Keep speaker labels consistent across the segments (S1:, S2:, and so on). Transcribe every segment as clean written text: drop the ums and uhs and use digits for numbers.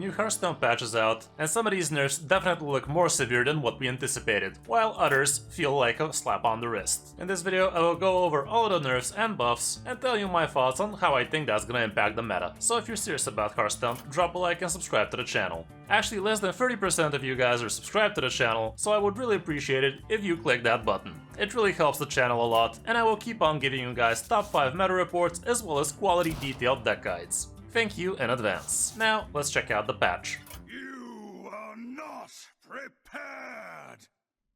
S1: new Hearthstone patch is out, and some of these nerfs definitely look more severe than what we anticipated, while others feel like a slap on the wrist. In this video, I will go over all of the nerfs and buffs, and tell you my thoughts on how I think that's gonna impact the meta. So if you're serious about Hearthstone, drop a like and subscribe to the channel. Actually, less than 30% of you guys are subscribed to the channel, so I would really appreciate it if you click that button. It really helps the channel a lot, and I will keep on giving you guys top 5 meta reports as well as quality detailed deck guides. Thank you in advance. Now, let's check out the patch.
S2: You are not prepared!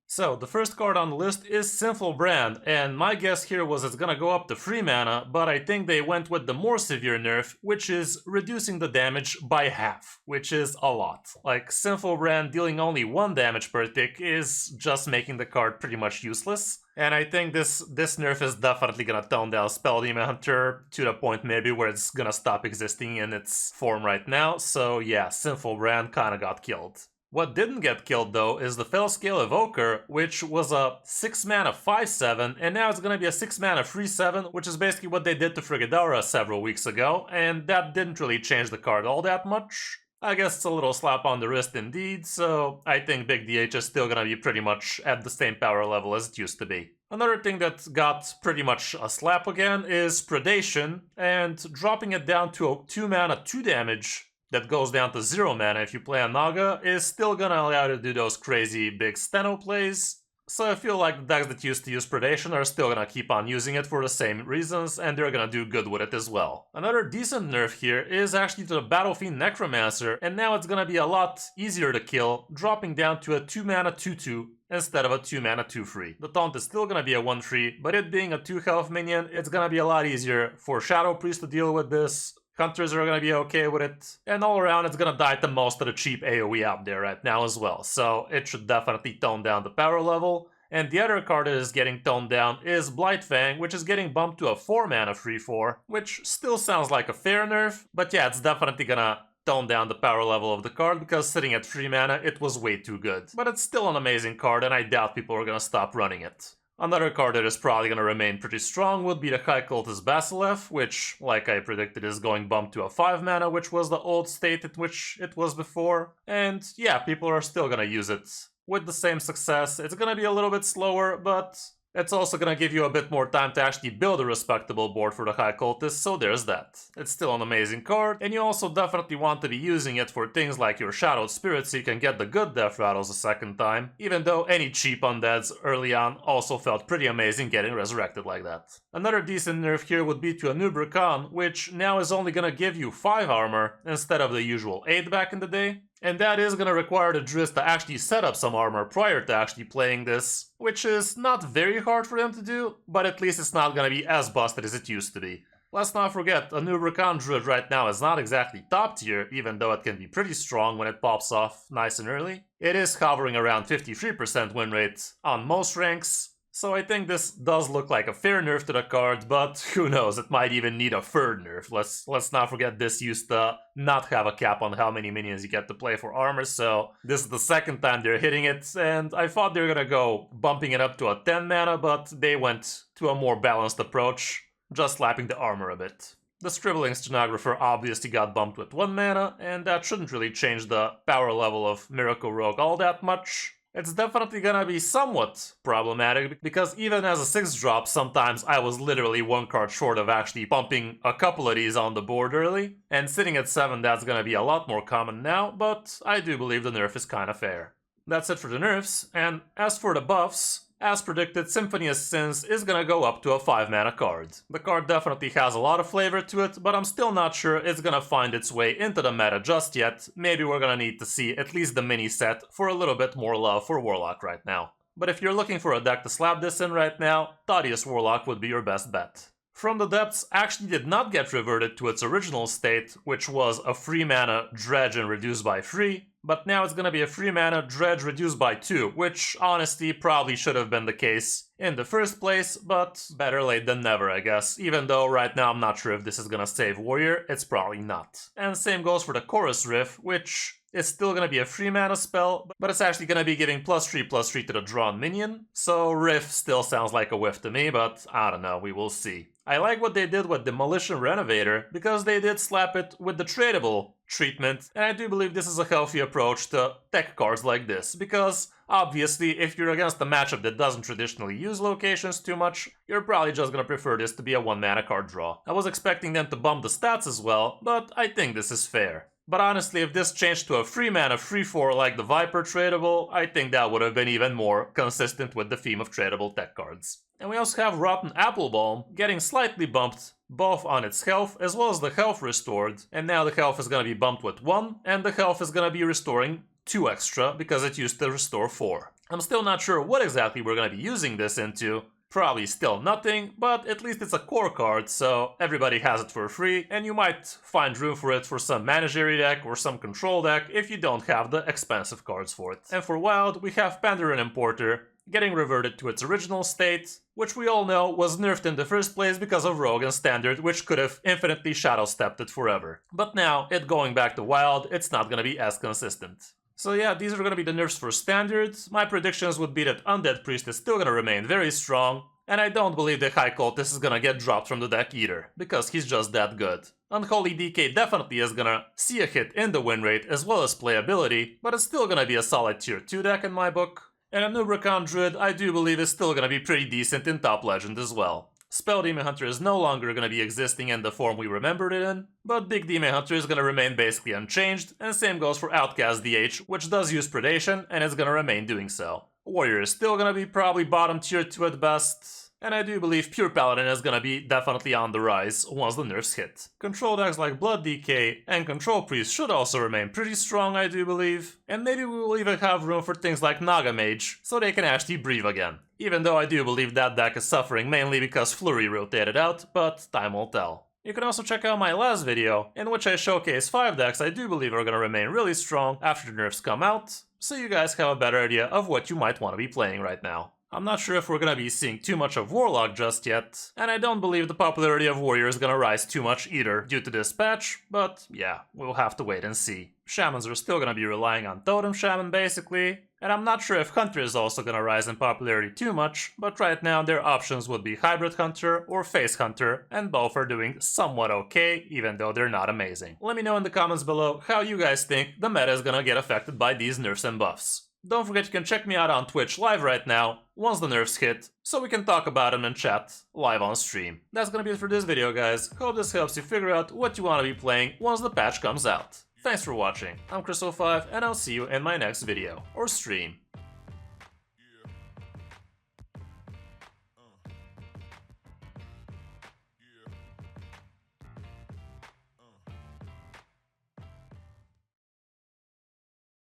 S1: So, the first card on the list is Sinful Brand, and my guess here was it's gonna go up to 3 mana, but I think they went with the more severe nerf, which is reducing the damage by half, which is a lot. Like, Sinful Brand dealing only 1 damage per tick is just making the card pretty much useless. And I think this nerf is definitely gonna tone down Spell Demon Hunter to the point maybe where it's gonna stop existing in its form right now, so yeah, Sinful Brand kinda got killed. What didn't get killed though is the Fellscale Evoker, which was a 6 mana 5/7, and now it's gonna be a 6 mana 3/7, which is basically what they did to Frigidara several weeks ago, and that didn't really change the card all that much. I guess it's a little slap on the wrist indeed, so I think Big DH is still gonna be pretty much at the same power level as it used to be. Another thing that got pretty much a slap again is Predation, and dropping it down to a 2 mana 2 damage that goes down to 0 mana if you play a Naga is still gonna allow you to do those crazy big Steno plays. So I feel like the decks that used to use Predation are still gonna keep on using it for the same reasons, and they're gonna do good with it as well. Another decent nerf here is actually to the Battle Fiend Necromancer, and now it's gonna be a lot easier to kill, dropping down to a 2 mana 2/2 instead of a 2 mana 2/3. The taunt is still gonna be a 1/3, but it being a 2 health minion, it's gonna be a lot easier for Shadow Priest to deal with this. Hunters are gonna be okay with it, and all around it's gonna die to most of the cheap AoE out there right now as well, so it should definitely tone down the power level. And the other card that is getting toned down is Blightfang, which is getting bumped to a 4 mana 3/4, which still sounds like a fair nerf, but yeah, it's definitely gonna tone down the power level of the card, because sitting at 3 mana, it was way too good. But it's still an amazing card, and I doubt people are gonna stop running it. Another card that is probably going to remain pretty strong would be the High Cultist Basilev, which, like I predicted, is going bumped to a 5 mana, which was the old state in which it was before. And yeah, people are still going to use it with the same success. It's going to be a little bit slower, but it's also going to give you a bit more time to actually build a respectable board for the High Cultist, so there's that. It's still an amazing card, and you also definitely want to be using it for things like your Shadowed Spirit so you can get the good death rattles a second time, even though any cheap undeads early on also felt pretty amazing getting resurrected like that. Another decent nerf here would be to Anubra Khan, which now is only going to give you 5 armor instead of the usual 8 back in the day. And that is going to require the Driz to actually set up some armor prior to actually playing this, which is not very hard for them to do, but at least it's not going to be as busted as it used to be. Let's not forget, a New Rakan Druid right now is not exactly top tier, even though it can be pretty strong when it pops off nice and early. It is hovering around 53% win rate on most ranks. So I think this does look like a fair nerf to the card, but who knows, it might even need a third nerf. Let's not forget this used to not have a cap on how many minions you get to play for armor, so this is the second time they're hitting it, and I thought they were gonna go bumping it up to a 10 mana, but they went to a more balanced approach, just slapping the armor a bit. The Scribbling Stenographer obviously got bumped with 1 mana, and that shouldn't really change the power level of Miracle Rogue all that much. It's definitely gonna be somewhat problematic, because even as a 6-drop, sometimes I was literally 1 card short of actually pumping a couple of these on the board early, and sitting at 7 that's gonna be a lot more common now, but I do believe the nerf is kinda fair. That's it for the nerfs, and as for the buffs, as predicted, Symphony of Sins is gonna go up to a 5 mana card. The card definitely has a lot of flavor to it, but I'm still not sure it's gonna find its way into the meta just yet. Maybe we're gonna need to see at least the mini set for a little bit more love for Warlock right now. But if you're looking for a deck to slap this in right now, Thaddeus Warlock would be your best bet. From the Depths actually did not get reverted to its original state, which was a 3 mana Dredge and reduced by 3, but now it's gonna be a 3 mana Dredge reduced by 2, which honestly probably should have been the case in the first place, but better late than never, I guess. Even though right now I'm not sure if this is gonna save Warrior, it's probably not. And same goes for the Chorus Riff, which is still gonna be a 3 mana spell, but it's actually gonna be giving +3/+3 to the drawn minion. So Riff still sounds like a whiff to me, but I don't know, we will see. I like what they did with Demolition Renovator, because they did slap it with the tradable treatment, and I do believe this is a healthy approach to tech cards like this, because obviously if you're against a matchup that doesn't traditionally use locations too much, you're probably just gonna prefer this to be a 1-mana card draw. I was expecting them to bump the stats as well, but I think this is fair. But honestly, if this changed to a 3-mana 3/4 like the Viper tradable, I think that would have been even more consistent with the theme of tradable tech cards. And we also have Rotten Applebaum getting slightly bumped both on its health as well as the health restored, and now the health is gonna be bumped with 1, and the health is gonna be restoring 2 extra because it used to restore 4. I'm still not sure what exactly we're gonna be using this into. Probably still nothing, but at least it's a core card, so everybody has it for free, and you might find room for it for some managerial deck or some control deck if you don't have the expensive cards for it. And for Wild, we have Pandaren Importer getting reverted to its original state, which we all know was nerfed in the first place because of Rogue and Standard, which could have infinitely shadow stepped it forever. But now, it going back to Wild, it's not gonna be as consistent. So yeah, these are gonna be the nerfs for Standard. My predictions would be that Undead Priest is still gonna remain very strong, and I don't believe the High Cultist is gonna get dropped from the deck either, because he's just that good. Unholy DK definitely is gonna see a hit in the win rate as well as playability, but it's still gonna be a solid tier 2 deck in my book. And a Nubricon Druid I do believe is still gonna be pretty decent in Top Legend as well. Spell Demon Hunter is no longer going to be existing in the form we remembered it in, but Big Demon Hunter is going to remain basically unchanged, and same goes for Outcast DH, which does use Predation, and is going to remain doing so. Warrior is still going to be probably bottom tier 2 at best, and I do believe Pure Paladin is going to be definitely on the rise once the nerfs hit. Control decks like Blood DK and Control Priest should also remain pretty strong, I do believe, and maybe we will even have room for things like Naga Mage, so they can actually breathe again. Even though I do believe that deck is suffering mainly because Flurry rotated out, but time will tell. You can also check out my last video, in which I showcase 5 decks I do believe are going to remain really strong after the nerfs come out, so you guys have a better idea of what you might want to be playing right now. I'm not sure if we're gonna be seeing too much of Warlock just yet, and I don't believe the popularity of Warrior is gonna rise too much either due to this patch, but yeah, we'll have to wait and see. Shamans are still gonna be relying on Totem Shaman basically, and I'm not sure if Hunter is also gonna rise in popularity too much, but right now their options would be Hybrid Hunter or Face Hunter, and both are doing somewhat okay, even though they're not amazing. Let me know in the comments below how you guys think the meta is gonna get affected by these nerfs and buffs. Don't forget you can check me out on Twitch live right now, once the nerfs hit, so we can talk about them and chat live on stream. That's gonna be it for this video, guys. Hope this helps you figure out what you want to be playing once the patch comes out. Thanks for watching, I'm Kris05, and I'll see you in my next video, or stream.